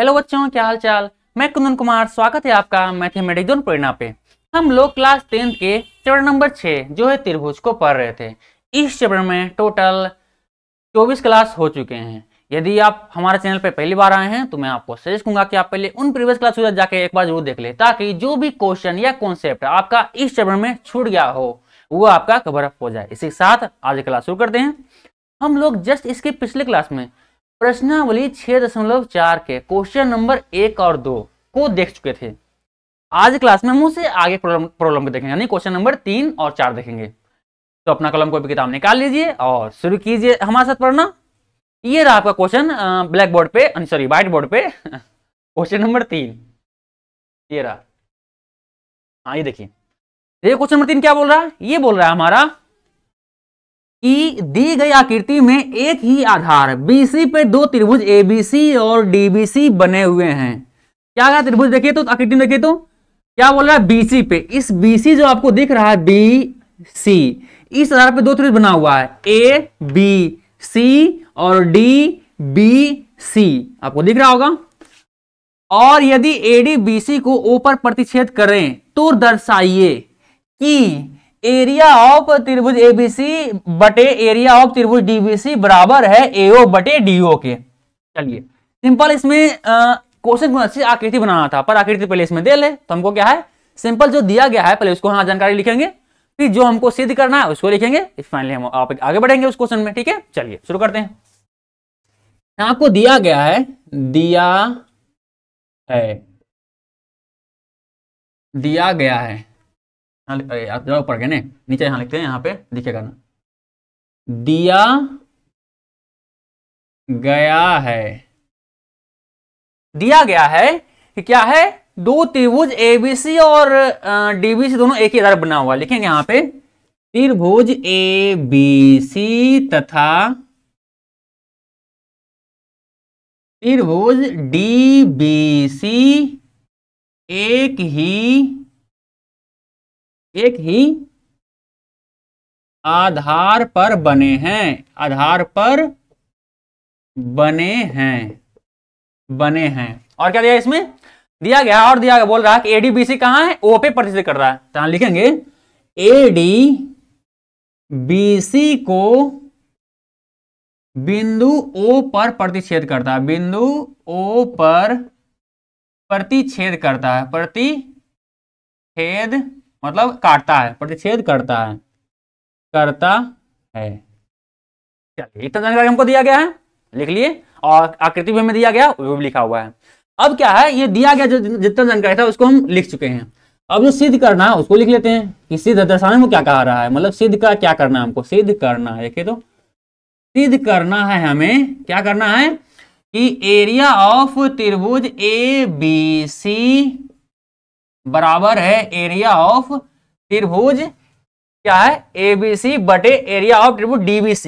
Hello बच्चों, क्या हाल चाल। मैं कुंदन कुमार, स्वागत है आपका मैथमेटिक्स जोन प्रेरणा पे। हम लोग क्लास 10th के चैप्टर नंबर 6 जो है त्रिभुज को पढ़ रहे थे। इस चैप्टर में टोटल 24 क्लास हो चुके हैं। यदि आप हमारे चैनल पे पहली बार आए हैं तो मैं आपको सजेस्ट करूंगा कि आप पहले उन प्रीवियस क्लास जाके एक बार जरूर देख ले, ताकि जो भी क्वेश्चन या कॉन्सेप्ट आपका इस चैप्टर में छूट गया हो वो आपका कवर अप हो जाए। इसी के साथ आज क्लास शुरू करते हैं। हम लोग जस्ट इसके पिछले क्लास में प्रश्नावली 6.4 के क्वेश्चन नंबर 1 और 2 को देख चुके थे। आज क्लास में हम उससे आगे प्रॉब्लम को देखेंगे, यानी क्वेश्चन नंबर 3 और 4 देखेंगे। तो अपना कलम कोई भी किताब निकाल लीजिए और शुरू कीजिए हमारे साथ पढ़ना। ये रहा आपका क्वेश्चन ब्लैक बोर्ड पे, सॉरी व्हाइट बोर्ड पे क्वेश्चन नंबर 3 ये रहा। हाँ ये देखिए, ये क्वेश्चन नंबर 3 क्या बोल रहा है। ये बोल रहा है हमारा कि दी गई आकृति में एक ही आधार BC पे दो त्रिभुज ABC और DBC बने हुए हैं। क्या कहा त्रिभुज देखिए तो आकृति में देखिए तो क्या बोल रहा है BC पे, इस BC जो आपको दिख रहा है BC, इस आधार पे दो त्रिभुज बना हुआ है ABC और DBC, आपको दिख रहा होगा। और यदि ADBC को O पर प्रतिच्छेद करें तो दर्शाइए कि एरिया ऑफ त्रिभुज ABC बटे एरिया ऑफ त्रिभुज DBC बराबर है AO बटे DO के। चलिए सिंपल इसमें क्वेश्चन को अच्छी आकृति बनाना था, पर आकृति पहले इसमें दे ले तो हमको क्या है, सिंपल जो दिया गया है पहले उसको हाँ जानकारी लिखेंगे, फिर जो हमको सिद्ध करना है उसको लिखेंगे, फाइनली हम आप आगे बढ़ेंगे उस क्वेश्चन में। ठीक है, चलिए शुरू करते हैं। आपको दिया गया है, दिया गया है आप जवाब पढ़ गए ना, नीचे यहां लिखते हैं, यहां पे दिखेगा ना, दिया गया है कि क्या है, दो त्रिभुज ABC और DBC दोनों एक ही आधार बना हुआ। लिखेंगे यहां पे त्रिभुज ABC तथा त्रिभुज DBC एक ही आधार पर बने हैं, बने हैं। और क्या दिया इसमें, दिया गया और दिया गया बोल रहा है कि ADBC कहां है, O पे प्रतिच्छेद कर रहा है, तो लिखेंगे ADBC को बिंदु O पर प्रतिच्छेद करता है, बिंदु O पर प्रतिच्छेद करता है, प्रतिच्छेद मतलब काटता है, प्रतिच्छेद करता है चलिए इतना जानकारी हमको दिया गया है, लिख लिए, और आकृति भी हमें दिया गया वो भी लिखा हुआ है। अब क्या है, ये दिया गया जो जितना जानकारी था उसको हम लिख चुके हैं। अब जो सिद्ध करना है उसको लिख लेते हैं कि सिद्ध दर्शाने में क्या कहा रहा है, मतलब सिद्ध का क्या करना है, हमको सिद्ध करना है। देखिए तो सिद्ध करना है, हमें क्या करना है कि एरिया ऑफ त्रिभुज ABC बराबर है एरिया ऑफ त्रिभुज क्या है ABC बटे एरिया ऑफ त्रिभुज DBC।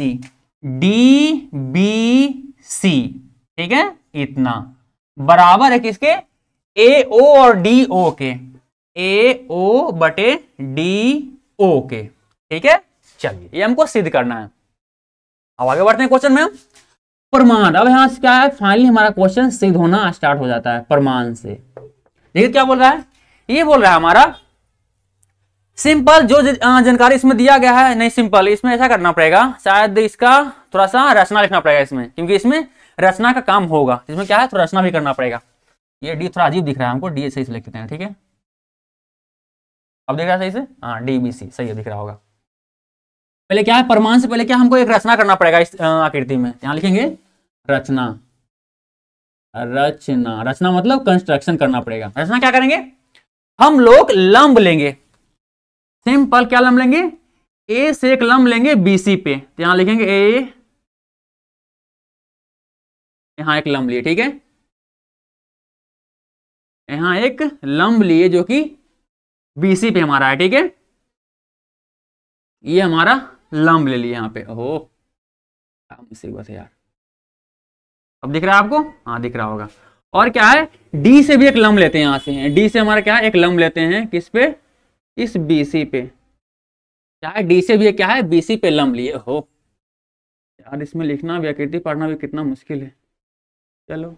ठीक है, इतना बराबर है किसके, AO और DO के, AO बटे DO के। ठीक है, चलिए ये हमको सिद्ध करना है। अब आगे बढ़ते हैं क्वेश्चन में। प्रमाण, अब यहां से क्या है, फाइनली हमारा क्वेश्चन सिद्ध होना स्टार्ट हो जाता है प्रमाण से। देखिए क्या बोल रहा है, ये बोल रहा है हमारा सिंपल जो जानकारी इसमें दिया गया है, नहीं सिंपल इसमें ऐसा करना पड़ेगा, शायद इसका थोड़ा सा रचना लिखना पड़ेगा इसमें, क्योंकि इसमें रचना का काम होगा, इसमें क्या है थोड़ा रचना भी करना पड़ेगा। ये डी थोड़ा अजीब दिख रहा है हमको, डी सही से लिख देते हैं। ठीक है, अब दिख रहा है सही से, हाँ DBC सही है, दिख रहा होगा। पहले क्या है, प्रमाण से पहले क्या हमको एक रचना करना पड़ेगा इस आकृति में, यहां लिखेंगे रचना, रचना मतलब कंस्ट्रक्शन करना पड़ेगा। रचना क्या करेंगे, हम लोग लंब लेंगे, सिंपल क्या लंब लेंगे, A से एक लंब लेंगे BC पे, तो यहां लिखेंगे A, यहां एक लंब लिए। ठीक है, यहां एक लंब लिए जो कि BC पे हमारा है। ठीक है, ये हमारा लंब ले लिए यहां पे। ओहो क्या मुसीबत है यार, अब दिख रहा है आपको, हाँ दिख रहा होगा। और क्या है, D से भी एक लंब लेते हैं, यहां से D से हमारा क्या है एक लंब लेते हैं, किस पे, इस BC पे। क्या है, D से भी क्या है BC पे लंब लिए। हो यार इसमें लिखना भी, आकृति पढ़ना भी कितना मुश्किल है। चलो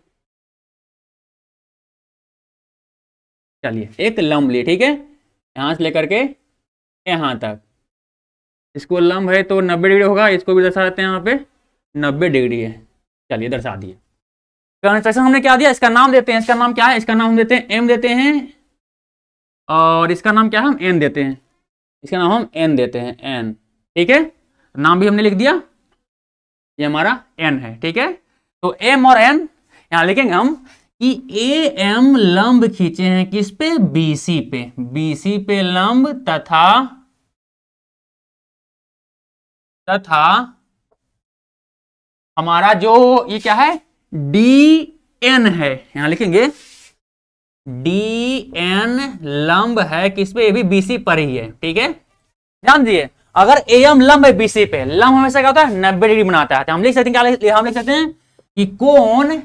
चलिए एक लंब लिए, ठीक है, यहाँ से लेकर के यहाँ तक, इसको लंब है तो 90 डिग्री होगा, इसको भी दर्शा देते हैं, यहाँ पे 90 डिग्री है। चलिए दर्शा दिए। कंस्ट्रक्शन हमने क्या दिया, इसका नाम देते हैं, इसका नाम क्या है, इसका नाम हम देते हैं एम देते हैं, और इसका नाम क्या है, हम एन देते हैं, इसका नाम हम एन देते हैं, एन, ठीक है, नाम भी हमने लिख दिया, ये हमारा एन है, ठीक है। तो एम और एन यहां लिखेंगे हम कि ए एम लंब खींचे हैं किस पे, बीसी पे, बीसी पे लंब तथा हमारा जो ये क्या है, डी एन है, यहां लिखेंगे डी एन लंब है किस पे, ये भी बीसी पर ही है, ठीक है। ध्यान दीजिए, अगर ए एम लंब है बीसी पे, लंब हमेशा क्या होता है 90 डिग्री बनाता है, तो हम लिख सकते हैं क्या, हम लिख सकते हैं कि कोण,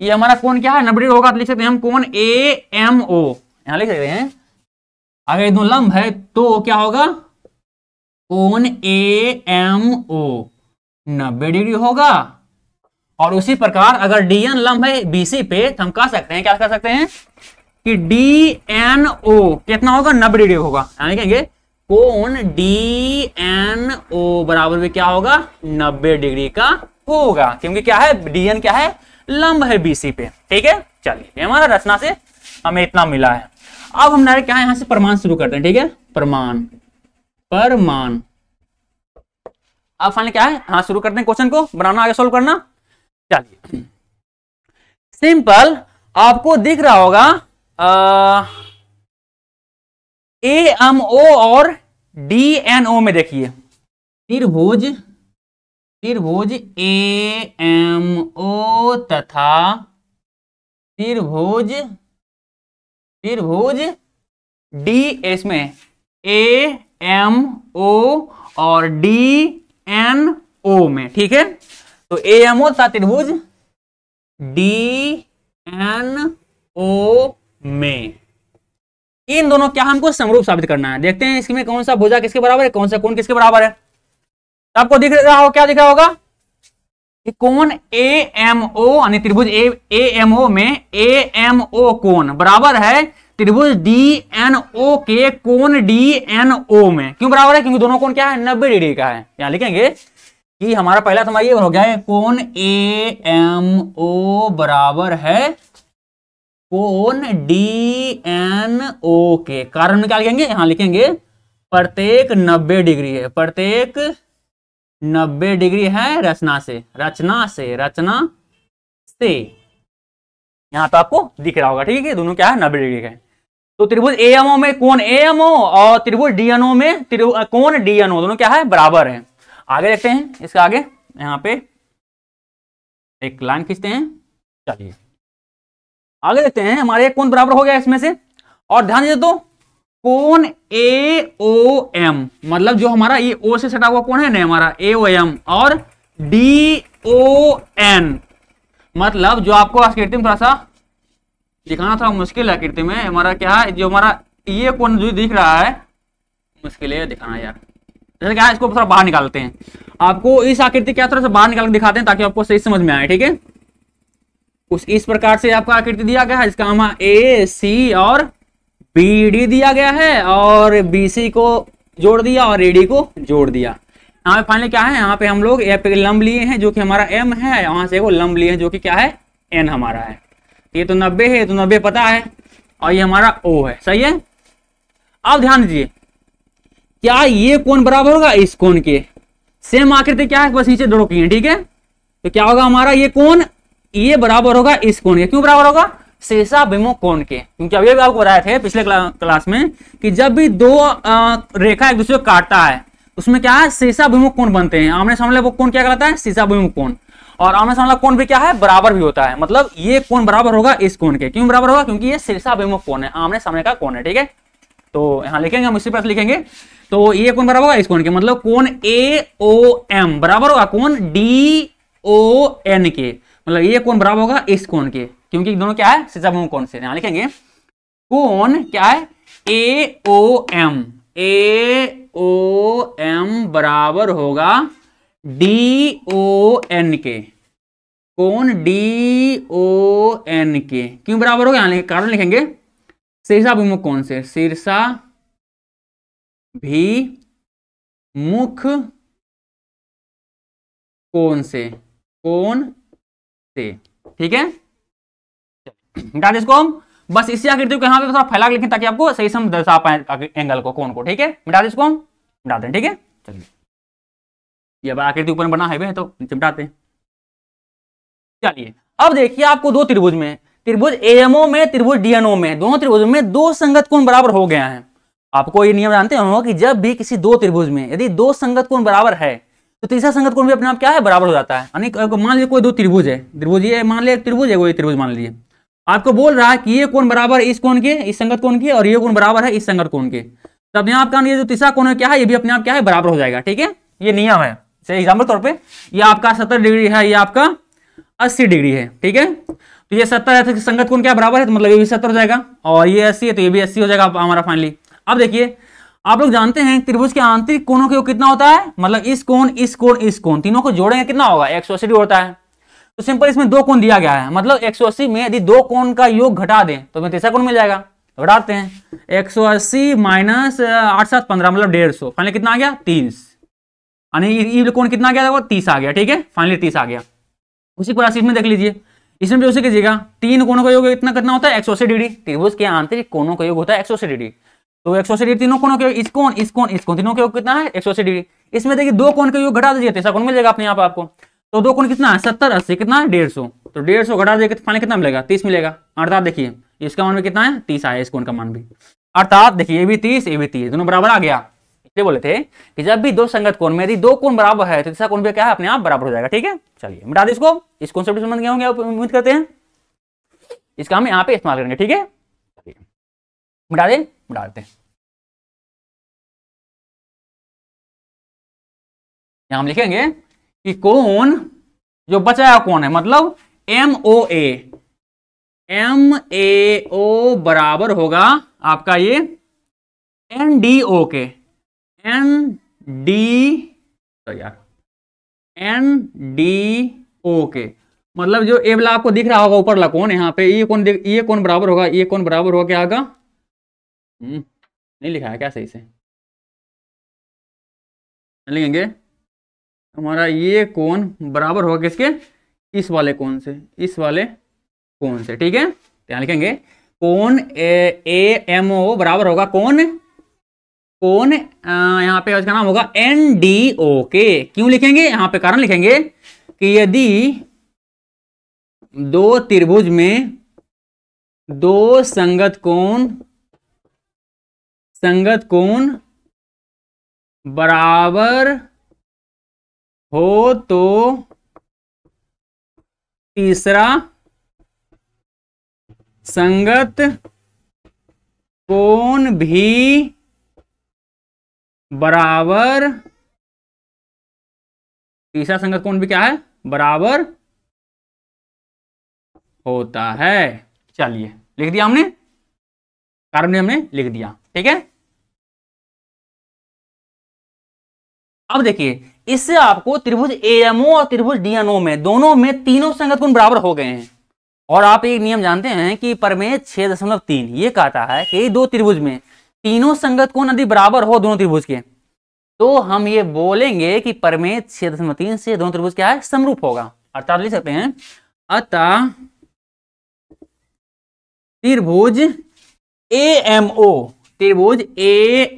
ये हमारा कोण क्या है 90 डिग्री होगा, तो लिख सकते हैं हम कोण ए एम ओ, यहां लिख सकते हैं। अगर ये दो लंब है तो क्या होगा, कोण ए एम ओ 90 डिग्री होगा। और उसी प्रकार अगर डी एन लंब है बीसी पे, तो हम कह सकते हैं, क्या कह सकते हैं कि डी एन ओ कितना होगा, 90 डिग्री होगा, यानी कहेंगे कोण डी एन ओ बराबर में क्या होगा, 90 डिग्री का होगा, क्योंकि क्या है, डी एन क्या है, लंब है बीसी पे, ठीक है। चलिए हमारा रचना से हमें इतना मिला है। अब हम डायरेक्ट क्या है, यहां से प्रमाण शुरू करते हैं, ठीक है, प्रमाण, प्रमाण। अब फाइनली क्या है, हाँ शुरू करते हैं क्वेश्चन को बनाना, आगे सोल्व करना। चलिए सिंपल, आपको दिख रहा होगा ए एम ओ और डी एन ओ में देखिए, त्रिभुज, त्रिभुज ए एम ओ तथा त्रिभुज, त्रिभुज डी, इसमें ए एम ओ और डी एन ओ में, ठीक है। तो ए एम ओ था त्रिभुज डी एन ओ में, इन दोनों क्या हमको समरूप साबित करना है। देखते हैं इसमें कौन सा भुजा किसके बराबर है, कौन सा कोण किसके बराबर है। तो आपको दिख रहा हो, क्या दिख रहा होगा कि कोण ए एम ओ यानी त्रिभुज ए एम ओ में ए एम ओ कोण बराबर है त्रिभुज डी एन ओ के कोण डी एन ओ में। क्यों बराबर है, क्योंकि दोनों कोण क्या है 90 डिग्री का है। यहां लिखेंगे कि हमारा पहला तो ये हो गया है कोण ए एम ओ बराबर है कोण डी एन ओ के, कारण निकाल लेंगे, यहां लिखेंगे प्रत्येक 90 डिग्री है, प्रत्येक 90 डिग्री है रचना से, रचना से, रचना से। यहां तो आपको दिख रहा होगा, ठीक है, दोनों क्या है 90 डिग्री का है। तो त्रिभुज एएमओ में कोण एएमओ और त्रिभुज डीएनओ में कोण डीएनओ दोनों क्या है बराबर है। आगे देखते हैं, इसका आगे यहां पे एक लाइन खींचते हैं। चलिए आगे देखते हैं, हमारे कोण बराबर हो गया इसमें से। और ध्यान दीजिए तो कोण ए ओ एम मतलब जो हमारा ये ओ से सटा हुआ कोण है ना हमारा ए ओ एम, और डी ओ एन मतलब जो आपको आकृति में थोड़ा सा दिखाना थोड़ा मुश्किल है, आकृति में हमारा क्या है, जो हमारा ये कोण जो दिख रहा है मुश्किल है दिखाना यार। जैसे क्या है, इसको थोड़ा बाहर निकालते हैं, आपको इस आकृति क्या थोड़ा सा बाहर निकाल के दिखाते हैं ताकि आपको सही समझ में आए, ठीक है। कुछ इस प्रकार से आपका आकृति दिया गया है, इसका हम ए सी और बी डी दिया गया है, और बी सी को जोड़ दिया और ए डी को जोड़ दिया। यहाँ पे फाइनली क्या है, यहाँ पे हम लोग ए पे लंब लिए हैं जो कि हमारा एम है, यहाँ से वो लंब लिए हैं जो कि क्या है एन हमारा है। ये तो 90 है, तो 90 पता है, और ये हमारा ओ है, सही है। अब ध्यान दीजिए, क्या ये कोण बराबर होगा इस कोण के, सेम आकृति क्या है बस नीचे दो की है, ठीक है। तो क्या होगा हमारा ये कोण ये बराबर होगा इस कोण के। क्यों बराबर होगा, शेषाभिमुख कोण के, क्योंकि अभी आपको बताए थे पिछले क्लास में कि जब भी दो रेखा एक दूसरे को काटता है उसमें क्या है शेषाभिमुख कोण बनते हैं। आमने सामने वो कोण क्या कहलाता है शेषाभिमुख कोण, और आमने सामने कोण भी क्या है बराबर भी होता है, मतलब ये कोण बराबर होगा इस कोण के। क्यों बराबर होगा, क्योंकि ये शेषाभिमुख कोण है, आमने सामने का कोण है, ठीक है। तो यहां लिखेंगे हम इसी पर लिखेंगे, तो ये कोण बराबर होगा इस कोण के, मतलब कोण ए ओ एम बराबर होगा कोण डी ओ एन के, मतलब ये कोण बराबर होगा इस कोण के, क्योंकि दोनों क्या है शेषाभिमुख कोण से। यहां लिखेंगे कोण क्या है ए ओ एम बराबर होगा डी ओ एन के, कोण डी ओ एन के। क्यों बराबर होगा, यहां कारण लिखेंगे शीर्षाभिमुख कोण से, शीर्षाभिमुख कोण से, ठीक है। मिटा दें इसको हम, बस इसी आकृति को यहाँ पे थोड़ा फैला के लिखें ताकि आपको सही से हम दर्शा पाए एंगल को, कोण को, ठीक है। मिटा दें इसको हम, मिटा दें, ठीक है। चलिए ये आकृति ऊपर बना है तो नीचे मिटाते हैं। चलिए अब देखिए आपको दो त्रिभुज में, त्रिभुज एएमओ में, त्रिभुज डीएनओ में, दोनों त्रिभुज में दो संगत कोण बराबर हो गया है। आपको ये नियम जानते हो कि जब भी किसी दो त्रिभुज में यदि दो संगत कोण बराबर है तो तीसरा संगत कोण भी अपने आप क्या है, बराबर हो जाता है। यानी मान लीजिए कोई दो त्रिभुज है, त्रिभुज ये मान लिया त्रिभुज है, कोई त्रिभुज मान लीजिए, आपको बोल रहा है कि ये कोण बराबर है इस कोण के, इस संगत कोण के, और ये कोण बराबर है इस संगत कोण के, तब यहाँ आपका ये जो तीसरा कोण है क्या है, ये भी अपने आप क्या है, बराबर हो जाएगा, ठीक है। ये नियम है। जैसे एग्जाम्पल तौर पे ये आपका 70 डिग्री है, ये आपका 80 डिग्री है, ठीक है। तो ये 70 है तो संगत कोण क्या बराबर है, तो मतलब ये भी 70 हो जाएगा, और ये 80 है तो ये भी 80 हो जाएगा हमारा फाइनली। अब देखिए आप लोग जानते हैं त्रिभुज के आंतरिक कोणों के योग कितना होता है, मतलब इस कोण, इस कोण, इस कोण, तीनों को जोड़ेंगे कितना होगा, 180 डिग्री होता है। तो सिंपल इसमें दो कोण दिया गया है, मतलब 180 में यदि दो कोण का योग घटा दें तो हमें तीसरा कोण मिल जाएगा। घटाते हैं 180 माइनस 8 7 15 मतलब 150, फाइनली कितना आ गया, 30, यानी ये कोण कितना आ गया, वो 30 आ गया, ठीक है, फाइनली 30 आ गया। उसी प्रकार इसमें देख लीजिए, इसमें भी उसे कीजिएगा, तीन कोणों का योग इतना कितना होता है, 180 डिग्री। त्रिभुज के आंतरिक कोणों का योग होता है 180 डिग्री, तो 180 डिग्री तीनों कोणों के, इस कोण, इस कोण, इस कोण, तीनों के योग कितना है, 180 डिग्री। इसमें देखिए दो कोण का योग घटा दीजिए, तीसरा कोण मिल जाएगा अपने आप आपको। तो दो कोण कितना है, 70 80 कितना है, 150, तो 150 घटा देगा फाइनली कितना मिलेगा, 30 मिलेगा। अर्थात देखिए इसका मान भी कितना है, 30 आया, इस कोण का मान भी, अर्थात देखिए ये भी 30 ये भी 30, दोनों बराबर आ गया। इसलिए बोले थे कि जब भी दो संगत कोण में यदि दो कोण बराबर है तो तीसरा कोण भी क्या है, अपने आप बराबर हो जाएगा, ठीक है। चलिए मिटा दे इसको, इस कॉन्सेप्ट समझ गए होंगे, उम्मीद करते हैं। इसका हम यहाँ पे इस्तेमाल करेंगे, ठीक है। मिटा दे, मिटा देते हैं। यहां हम लिखेंगे कि कोण जो बचा कोण है, मतलब MAO बराबर होगा आपका ये NDO के, NDO के, मतलब जो ए वाला आपको दिख रहा होगा ऊपर वाला कोण, यहाँ पे ये कोण बराबर होगा, ये कोण बराबर होगा क्या होगा, नहीं लिखा है क्या सही से, लिखेंगे हमारा ये कोण बराबर होगा किसके, इस वाले कोण से, इस वाले कोण से, ठीक है। यहाँ लिखेंगे कोण AMO बराबर होगा कोण यहाँ पे इसका नाम होगा NDO के। क्यों लिखेंगे, यहाँ पे कारण लिखेंगे कि यदि दो त्रिभुज में दो संगत कोण बराबर हो तो तीसरा संगत कोण भी बराबर, तीसरा संगत कोण भी क्या है, बराबर होता है। चलिए लिख दिया हमने, कारण भी हमने लिख दिया, ठीक है। अब देखिए इससे आपको त्रिभुज AMO और त्रिभुज DNO में दोनों में तीनों संगत कोण बराबर हो गए हैं। और आप एक नियम जानते हैं कि प्रमेय 6.3 ये कहता है कि दो त्रिभुज में तीनों संगत कोण यदि बराबर हो दोनों त्रिभुज के, तो हम ये बोलेंगे कि प्रमेय 6.3 से दोनों त्रिभुज क्या है, समरूप होगा। अर्थात लिख सकते हैं अतः त्रिभुज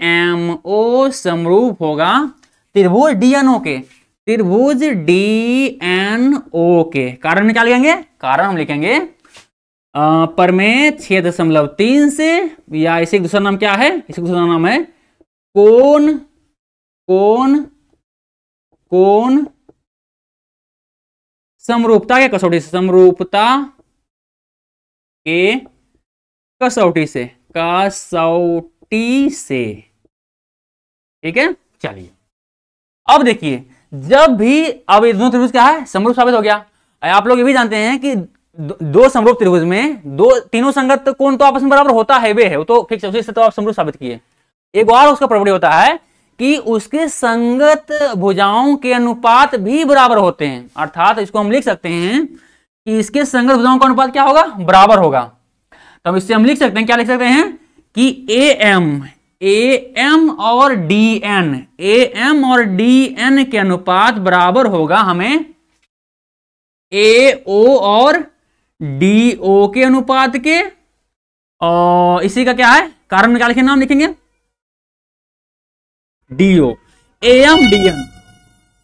AMO समरूप होगा त्रिभुज DNO के, त्रिभुज DNO के। कारण में क्या लिखेंगे, कारण हम लिखेंगे प्रमेय 6.3 से, या इसे दूसरा नाम क्या है, इसे दूसरा नाम है कोण समरूपता के कसौटी से, समरूपता के कसौटी से, ठीक है। चलिए अब देखिए जब भी, अब ये दोनों त्रिभुज क्या है, समरूप साबित हो गया। आप लोग ये भी जानते हैं कि दो समरूप त्रिभुज में तीनों संगत कोण तो आपस में बराबर होता है, वे है वो तो फिक्स, उसी से तो आप समरूप साबित किए। एक और उसका प्रॉपर्टी होता है कि उसके संगत भुजाओं के अनुपात भी बराबर होते हैं। अर्थात इसको हम लिख सकते हैं कि इसके संगत भुजाओं का अनुपात क्या होगा, बराबर होगा। तो इससे हम लिख सकते हैं, क्या लिख सकते हैं कि एम और डी एन के अनुपात बराबर होगा हमें ए ओ और डी ओ के अनुपात के। और इसी का क्या है कारण निकाल के नाम लिखेंगे डीओ। एम डीएन,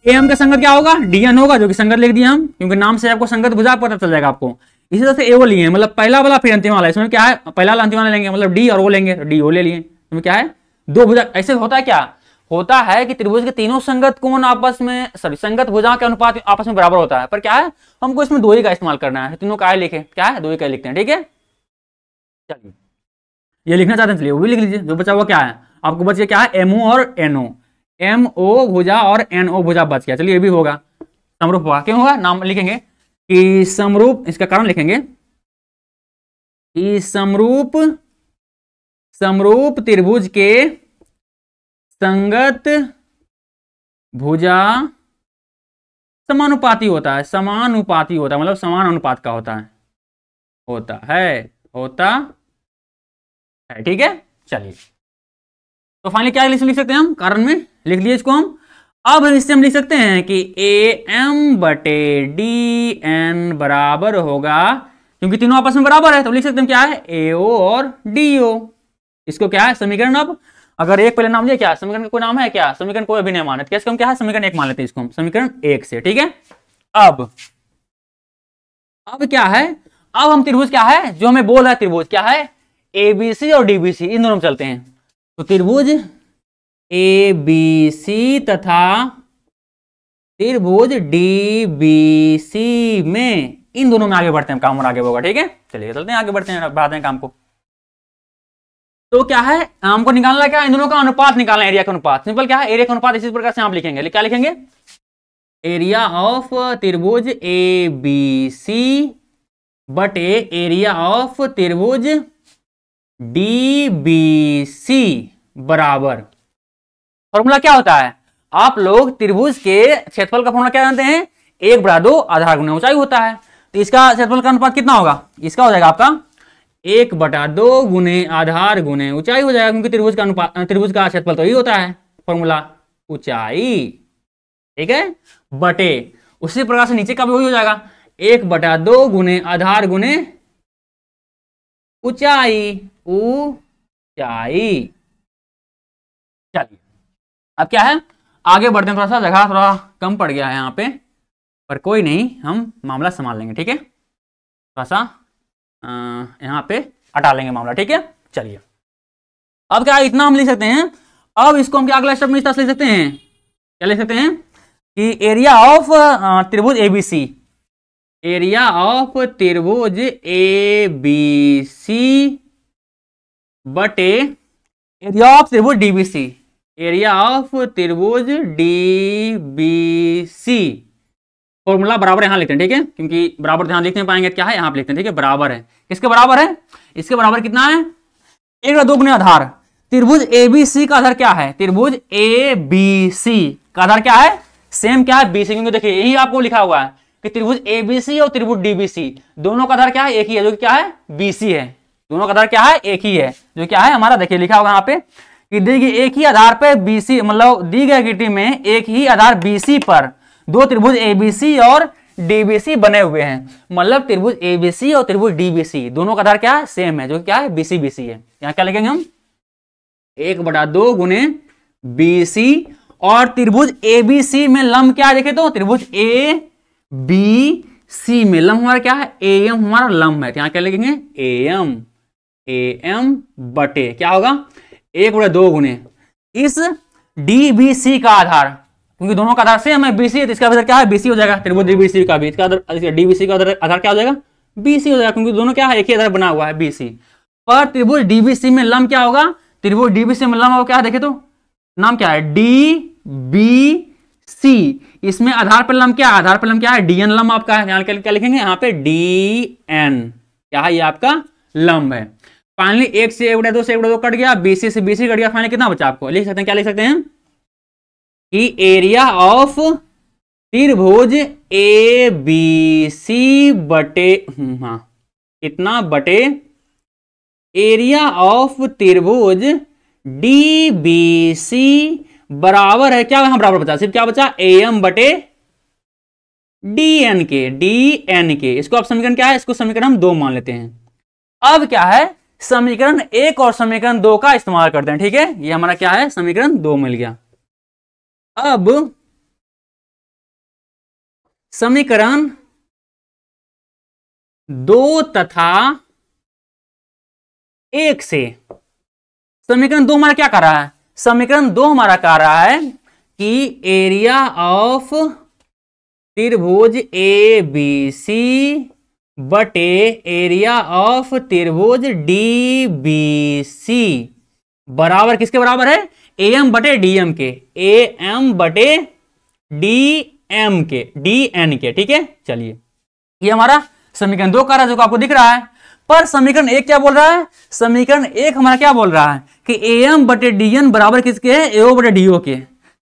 एम का संगत क्या होगा डीएन होगा, जो कि संगत लिख दिया हम, क्योंकि नाम से आपको संगत भुजा पता चल जाएगा आपको। इसी तरह से एओ लिए, मतलब पहला वाला फिर अंतिम वाला, इसमें क्या है पहला वाला अंतिम वाला लेंगे, मतलब डी और ओ लेंगे, डी ओ ले लिए। इसमें क्या है दो भुजा। ऐसे होता है क्या होता है कि त्रिभुज के तीनों संगत कोण आपस में संगत भुजा के अनुपात आपस में बराबर होता है, पर क्या है हमको इसमें दो ही का इस्तेमाल करना है। तीनों का लिखे क्या है दो ही का लिखते हैं, ठीक है। चलिए ये लिखना चाहते हैं, चलिए वो भी लिख लीजिए। जो बचा हुआ क्या है आपको बच गया क्या है एमओ और एनओ, एम ओ भुजा और एन ओ भुजा बच गया। चलिए ये भी होगा समरूप होगा। क्यों होगा नाम लिखेंगे कि समरूप, इसका कारण लिखेंगे कि समरूप त्रिभुज के संगत भुजा समानुपाती होता है, समानुपाती होता है, मतलब समान अनुपात का होता है, ठीक है। चलिए तो फाइनली क्या लिख सकते हैं हम, कारण में लिख लिए इसको हम। अब इससे हम लिख सकते हैं कि ए एम बटे डी एन बराबर होगा, क्योंकि तीनों आपस में बराबर है तो लिख सकते हैं क्या है ए ओ और डी ओ। इसको क्या है समीकरण, अब अगर एक पहले नाम लिया क्या समीकरण का कोई नाम है क्या, समीकरण कोई अभी नहीं माने, तो हम क्या है समीकरण एक मान लेते हैं इसको हम, समीकरण एक से, ठीक है। अब क्या है, अब हम त्रिभुज क्या है जो हमें बोल रहा है, त्रिभुज क्या है एबीसी और डीबीसी, इन दोनों में चलते हैं। तो त्रिभुज एबीसी तथा त्रिभुज डीबीसी में, इन दोनों में आगे बढ़ते हैं, काम और आगे होगा, ठीक है। चलिए चलते हैं आगे बढ़ते हैं, बढ़ाते हैं काम को। तो क्या है हमको निकालना क्या, इन दोनों का अनुपात निकालना, एरिया का अनुपात। सिंपल क्या है एरिया का अनुपात इसी प्रकार से आप लिखेंगे, क्या लिखेंगे एरिया ऑफ त्रिभुज एबीसी बटे एरिया ऑफ त्रिभुज डीबीसी बराबर, फॉर्मूला क्या होता है, आप लोग त्रिभुज के क्षेत्रफल का फॉर्मूला क्या जानते हैं 1/2 आधार गुना ऊंचाई होता है। तो इसका क्षेत्रफल का अनुपात कितना होगा, इसका हो जाएगा आपका 1/2 गुने आधार गुने ऊंचाई हो जाएगा, क्योंकि त्रिभुज का अनुपात, त्रिभुज का क्षेत्रफल तो यही होता है फॉर्मूला ऊंचाई, ठीक है, बटे उसी प्रकार से नीचे का भी वही हो जाएगा 1/2 गुने आधार गुने ऊंचाई। चलिए अब क्या है आगे बढ़ते हैं, थोड़ा सा जगह थोड़ा कम पड़ गया है यहाँ पे, पर कोई नहीं हम मामला संभाल लेंगे, ठीक है। थोड़ा सा यहाँ पे हटा लेंगे मामला, ठीक है। चलिए अब क्या इतना हम लिख सकते हैं। अब इसको हम क्या अगला स्टेप में इस तरह से लिख सकते हैं, क्या लिख सकते हैं कि एरिया ऑफ त्रिभुज एबीसी, एरिया ऑफ त्रिभुज एबीसी बटे एरिया ऑफ त्रिभुज डीबीसी, एरिया ऑफ त्रिभुज डीबीसी, फॉर्मूला बराबर यहां लिखते हैं, ठीक है, क्योंकि बराबर ध्यान लिखते पाएंगे क्या है यहाँ पे लिखते हैं, ठीक है, बराबर है, किसके बराबर है, इसके बराबर कितना है 1/2 गुने आधार। त्रिभुज एबीसी का आधार क्या है, त्रिभुज एबीसी का आधार क्या है सेम क्या है बीसी, क्योंकि देखिए यही आपको लिखा हुआ है कि त्रिभुज एबीसी और त्रिभुज डीबीसी दोनों का आधार क्या है एक ही है, जो कि क्या है बीसी है, दोनों का आधार क्या है एक ही है, जो क्या है हमारा देखिए लिखा होगा यहाँ पे कि देखिए एक ही आधार पे बीसी, मतलब दी गई आकृति में एक ही आधार बीसी पर दो त्रिभुज एबीसी और डीबीसी बने हुए हैं, मतलब त्रिभुज एबीसी और त्रिभुज डीबीसी दोनों का आधार क्या है सेम है, जो क्या है बीसी बीसी है। यहाँ क्या लिखेंगे हम 1/2 गुने बीसी, और त्रिभुज एबीसी में लंब क्या है देखे तो त्रिभुज ए बी सी में लंब हमारा क्या है एम, हमारा लंब है, यहाँ क्या लिखेंगे एम बटे क्या होगा 1/2 गुने इस डीबीसी का आधार, क्योंकि दोनों का आधार सेम है बीसी है, तो इसका आधार क्या है बीसी हो जाएगा, त्रिभुज डीबीसी का भी इसका आधार डीबीसी का आधार क्या हो जाएगा बीसी हो जाएगा, क्योंकि दोनों क्या है एक ही आधार बना हुआ है बीसी। पर त्रिभुज डीबीसी में लंब क्या होगा, त्रिभुज डीबीसी में लंब क्या है देखे तो नाम क्या है डीबीसी, इसमें आधार पर लंब क्या है, आधार पर लंब क्या है डीएन लंब आपका है, यहाँ क्या लिखेंगे यहाँ पे डीएन क्या है ये आपका लंब है। फाइनली 1 से 1/2 से 1/2 कट गया, बीसी से बीसी कट गया, फाइनली कितना बचा आपको लिख सकते हैं, क्या लिख सकते हैं कि एरिया ऑफ त्रिभुज ए बी सी बटे हाँ इतना बटे एरिया ऑफ त्रिभुज DBC बराबर है क्या, यहां बराबर बचा, सिर्फ क्या बचा, AM बटे DN के। इसको अब समीकरण क्या है, इसको समीकरण हम 2 मान लेते हैं। अब क्या है, समीकरण 1 और समीकरण 2 का इस्तेमाल करते हैं। ठीक है, ये हमारा क्या है, समीकरण 2 मिल गया। अब समीकरण 2 तथा 1 से समीकरण 2 हमारा क्या कर रहा है, समीकरण 2 हमारा कह रहा है कि एरिया ऑफ त्रिभुज ABC बटे एरिया ऑफ त्रिभुज DBC बराबर किसके बराबर है, AM बटे DM के, AM बटे DN के। ठीक है, चलिए ये हमारा समीकरण 2 का रहा जो आपको दिख रहा है। पर समीकरण 1 क्या बोल रहा है, समीकरण 1 हमारा क्या बोल रहा है कि AM बटे DN बराबर किसके है, AO बटे DO के।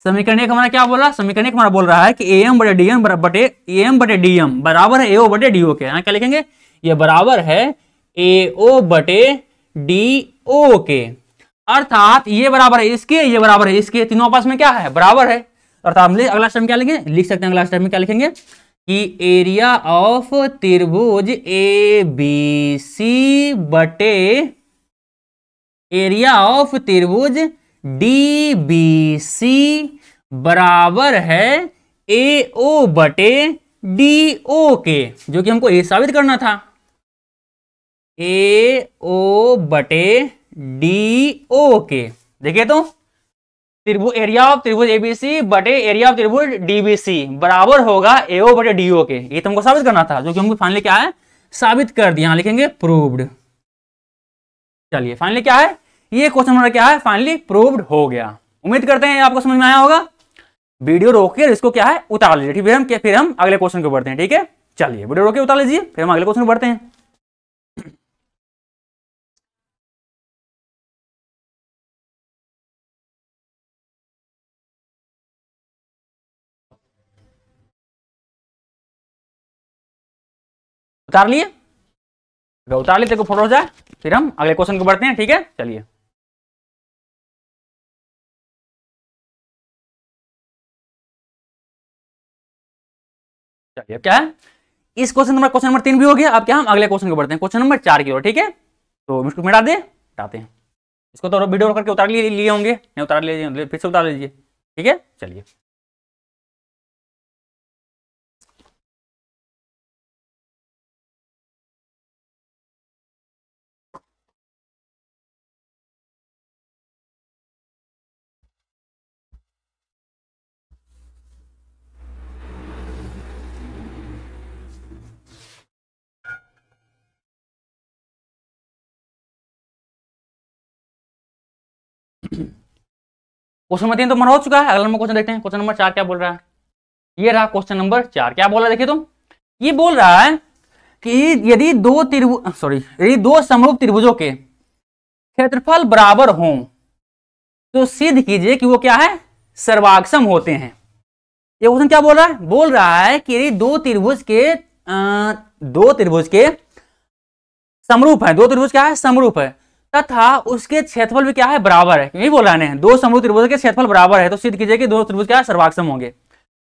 समीकरण 1 हमारा क्या बोल रहा है, समीकरण 1 हमारा बोल रहा है कि AM बटे DN बटे AM बटे DM बराबर है AO बटे DO के। यहाँ क्या लिखेंगे, ये बराबर है AO बटे DO के, अर्थात ये बराबर है इसके, ये बराबर है इसके, तीनों आपस में क्या है, बराबर है। अर्थात हम अगला स्टेप में क्या लिखेंगे, लिख सकते हैं अगला स्टेप में क्या लिखेंगे कि एरिया ऑफ त्रिभुज ABC बटे एरिया ऑफ त्रिभुज DBC बराबर है AO बटे DO के, जो कि हमको ये साबित करना था, AO बटे DO के। देखिए तो त्रिभुज एरिया ऑफ त्रिभुज ABC बटे एरिया ऑफ त्रिभुज DBC बराबर होगा AO बटे DO के। ये तुमको साबित करना था, जो कि हमको फाइनली क्या है, साबित कर दिया। लिखेंगे प्रूव्ड। चलिए फाइनली क्या है, ये क्वेश्चन हमारा क्या है, फाइनली प्रूव्ड हो गया। उम्मीद करते हैं आपको समझ में आया होगा। वीडियो रोक इसको क्या है, उतार लीजिए। ठीक, फिर हम अगले क्वेश्चन को बढ़ते हैं। ठीक है, चलिए वीडियो रोक उतार लीजिए, फिर हम अगले क्वेश्चन को बढ़ते हैं। उतार लिए, उतार लिए, देखो फोटो हो जाए, फिर हम अगले क्वेश्चन को बढ़ते हैं। ठीक है, चलिए चलिए क्या है, इस क्वेश्चन नंबर 3 भी हो गया। अब क्या हम अगले क्वेश्चन को बढ़ते हैं, क्वेश्चन नंबर 4 की ओर। ठीक है, तो इसको मिटा दे, हटाते हैं इसको, तो वीडियो करके उतार लिए होंगे, नहीं उतार लीजिए, फिर से उतार लीजिए। ठीक है, चलिए क्वेश्चन नंबर 3 तो हमारा हो चुका है। अगला नंबर क्वेश्चन देखते हैं, क्वेश्चन नंबर 4 क्या बोल रहा है। ये रहा क्वेश्चन नंबर 4, क्या बोल रहा है देखिए तो, ये बोल रहा है कि यदि दो समरूप त्रिभुजों के क्षेत्रफल बराबर हों तो सिद्ध कीजिए कि वो क्या है, सर्वाक्षम होते हैं। ये क्वेश्चन क्या बोल रहा है, बोल रहा है कि यदि दो त्रिभुज के समरूप है, दो त्रिभुज क्या है, समरूप है, तथा उसके क्षेत्रफल भी क्या है, बराबर है। यही बोल रहा है, दो समरूप त्रिभुज के क्षेत्रफल बराबर है तो सिद्ध कीजिए कि दो त्रिभुज क्या है, सर्वाक्षम होंगे।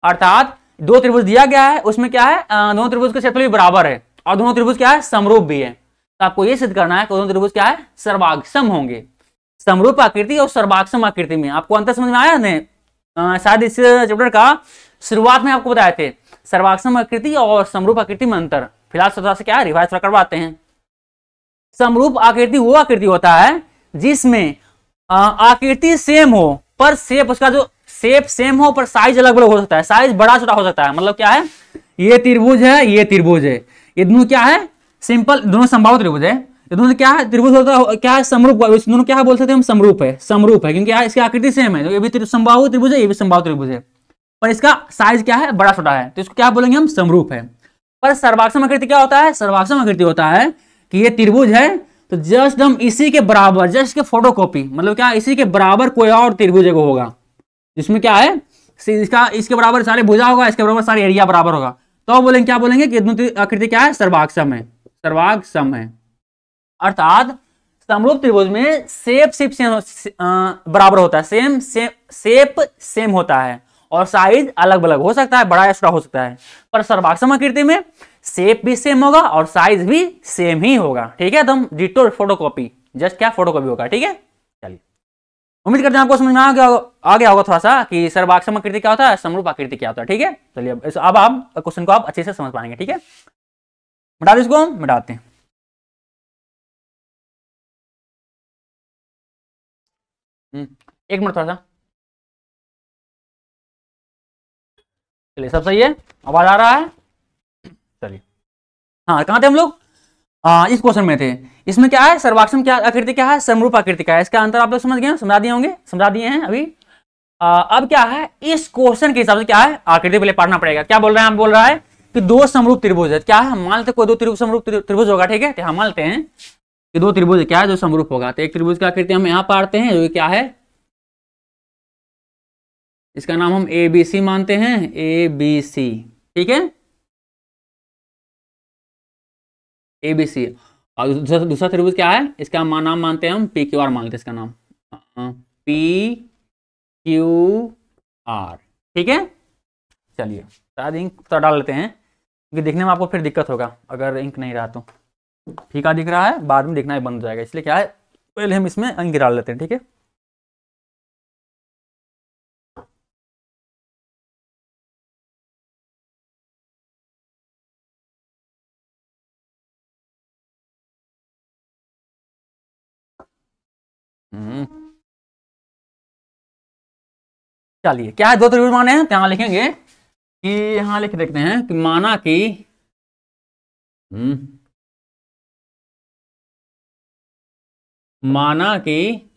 अर्थात दो त्रिभुज दिया गया है, उसमें क्या है, दोनों त्रिभुज के क्षेत्रफल भी बराबर है और दोनों त्रिभुज क्या है, समरूप भी है। तो आपको यह सिद्ध करना है कि दोनों त्रिभुज क्या है, सर्वाक्षम होंगे। समरूप आकृति और सर्वाक्षम आकृति में आपको अंतर समझ में आया नहीं, शायद इस चैप्टर का शुरुआत में आपको बताए थे सर्वाक्षम आकृति और समरूप आकृति में अंतर। फिलहाल थोड़ा सा क्या है, रिवाइज करवाते हैं। समरूप आकृति वो आकृति होता है जिसमें आकृति सेम हो पर शेप, उसका जो शेप सेम हो पर साइज अलग अलग हो सकता है, साइज बड़ा छोटा हो सकता है। मतलब क्या है, ये त्रिभुज है, ये त्रिभुज है, ये दोनों क्या है, सिंपल दोनों समबाहु त्रिभुज है। ये दोनों क्या है, त्रिभुज होता है क्या है, समरूप, दोनों क्या बोल सकते हैं हम, समरूप है, समरूप है, क्योंकि इसकी आकृति सेम है। ये भी समबाहु त्रिभुज है, ये भी समबाहु त्रिभुज है, पर इसका साइज क्या है, बड़ा छोटा है, तो इसको क्या बोलेंगे हम, समरूप है। पर सर्वाक्षम आकृति क्या होता है, सर्वाक्षम आकृति होता है कि ये त्रिभुज है तो जस्ट हम इसी के बराबर, जस्ट के फोटोकॉपी, मतलब क्या, इसी के बराबर कोई और त्रिभुज होगा जिसमें क्या है, इसके बराबर सारे भुजा होगा, इसके बराबर सारे एरिया बराबर होगा, तो बोलेंगे क्या, बोलेंगे कि आकृति क्या है, सर्वाक्षम है, सर्वाक्षम है। अर्थात समरूप त्रिभुज में शेप बराबर होता है, शेप सेम होता है और साइज अलग अलग हो सकता है, बड़ा या छोटा हो सकता है। पर सर्वाक्षम आकृति में शेप भी सेम होगा और साइज भी सेम ही होगा। ठीक है, एकदम डिटो फोटोकॉपी, जस्ट क्या फोटोकॉपी होगा। ठीक है, चलिए उम्मीद करते हैं आपको समझ में आ गया होगा थोड़ा सा कि सर्वाक्षम आकृति क्या होता है, समरूप आकृति क्या होता है। ठीक है, चलिए अब आप क्वेश्चन को आप अच्छे से समझ पाएंगे। ठीक है, मिटा दो इसको, मिटाते हैं। एक मिनट थोड़ा सा, चलिए सब सही है, आवाज आ रहा है। चलिए हाँ, कहाँ थे हम लोग? इस क्वेश्चन में थे। इसमें क्या है, सर्वाक्षम क्या आकृति क्या है, समरूप आकृति क्या है, इसका अंतर आप लोग समझ गए, समझा दिए होंगे, समझा दिए हैं अभी। अब क्या है, इस क्वेश्चन के हिसाब से क्या है, आकृति पहले पढ़ना पड़ेगा। क्या बोल रहे हैं, आप बोल रहा है कि दो समरूप त्रिभुज है। क्या है, मान लेते कोई दो त्रिभुज समरूप त्रिभुज होगा। ठीक है, तो हम मानते हैं कि दो त्रिभुज क्या है जो समरूप होगा। तो एक त्रिभुज की आकृति हम यहाँ पाड़ते हैं, जो क्या है, इसका नाम हम ABC मानते हैं, ABC। ठीक है, ABC। और दूसरा त्रिभुज क्या है, इसका नाम मानते हैं हम PQR मानते हैं, इसका नाम PQR। ठीक है, चलिए शायद इंक तो डाल लेते हैं क्योंकि देखने में आपको फिर दिक्कत होगा अगर इंक नहीं रहा तो। फीका दिख रहा है, बाद में दिखना ही बंद हो जाएगा, इसलिए क्या है, पहले हम इसमें इंक डाल लेते हैं। ठीक है, चलिए क्या है, दो त्रिभुज माने हैं, तो यहाँ लिखेंगे कि, यहाँ लिख देखते हैं कि माना कि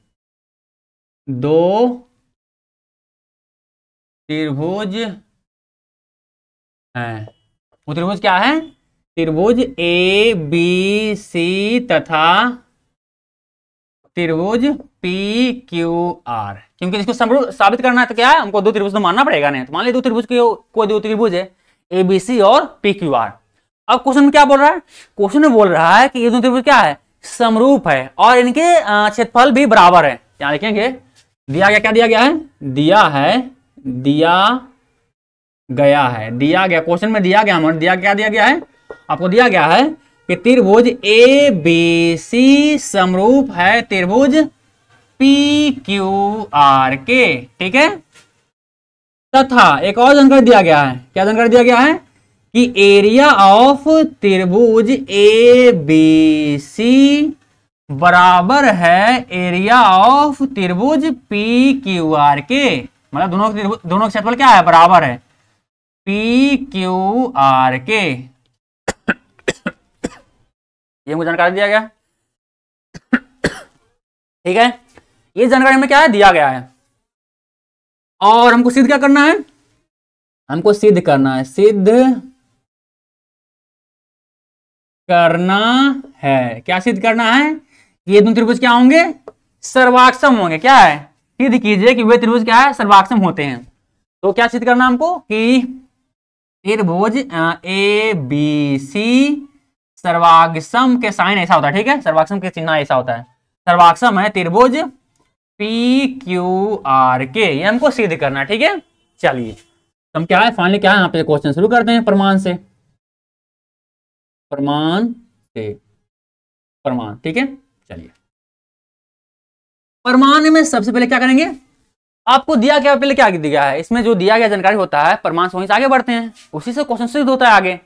दो त्रिभुज हैं। वो त्रिभुज क्या है, त्रिभुज ABC तथा त्रिभुज PQR। क्योंकि इसको समरूप साबित करना है तो क्या है, हमको दो त्रिभुज तो मानना पड़ेगा नहीं। तो मान लीजिए दो त्रिभुज के कोई दो त्रिभुज है ABC और PQR। अब क्वेश्चन में क्या बोल रहा है, क्वेश्चन में बोल रहा है कि ये दो त्रिभुज क्या है, समरूप है और इनके क्षेत्रफल भी बराबर है। यहाँ लिखेंगे दिया गया, क्या दिया गया है, दिया गया क्वेश्चन में दिया गया, क्या दिया गया है, आपको दिया गया है कि त्रिभुज ABC समरूप है त्रिभुज PQR के। ठीक है, तथा एक और जानकारी दिया गया है, क्या जानकारी दिया गया है कि एरिया ऑफ त्रिभुज ABC बराबर है एरिया ऑफ त्रिभुज PQR के। मतलब दोनों क्षेत्रफल क्या है, बराबर है PQR के। ये मुझे जानकारी दिया गया। ठीक है, ये जानकारी में क्या है, दिया गया है। और हमको सिद्ध क्या करना है, हमको सिद्ध करना है, क्या सिद्ध करना है, ये दोनों त्रिभुज क्या होंगे, सर्वाक्षम होंगे। क्या है, सिद्ध कीजिए कि वे त्रिभुज क्या है, सर्वाक्षम होते हैं। तो क्या सिद्ध करना हमको कि त्रिभुज ABC सर्वाक्षम के साइन ऐसा होता है। ठीक है, सर्वाक्षम के चिन्ह ऐसा होता है, सर्वाक्षम है त्रिभुज PQR के। ये हमको सिद्ध करना है। ठीक है, चलिए हम क्या है, फाइनली क्या है, यहाँ पे क्वेश्चन शुरू करते हैं प्रमाण से। ठीक है, चलिए प्रमाण में सबसे पहले क्या करेंगे, आपको दिया गया, पहले क्या दिया है, इसमें जो दिया गया जानकारी होता है प्रमाण से वहीं से आगे बढ़ते हैं, उसी से क्वेश्चन सिद्ध होता है आगे।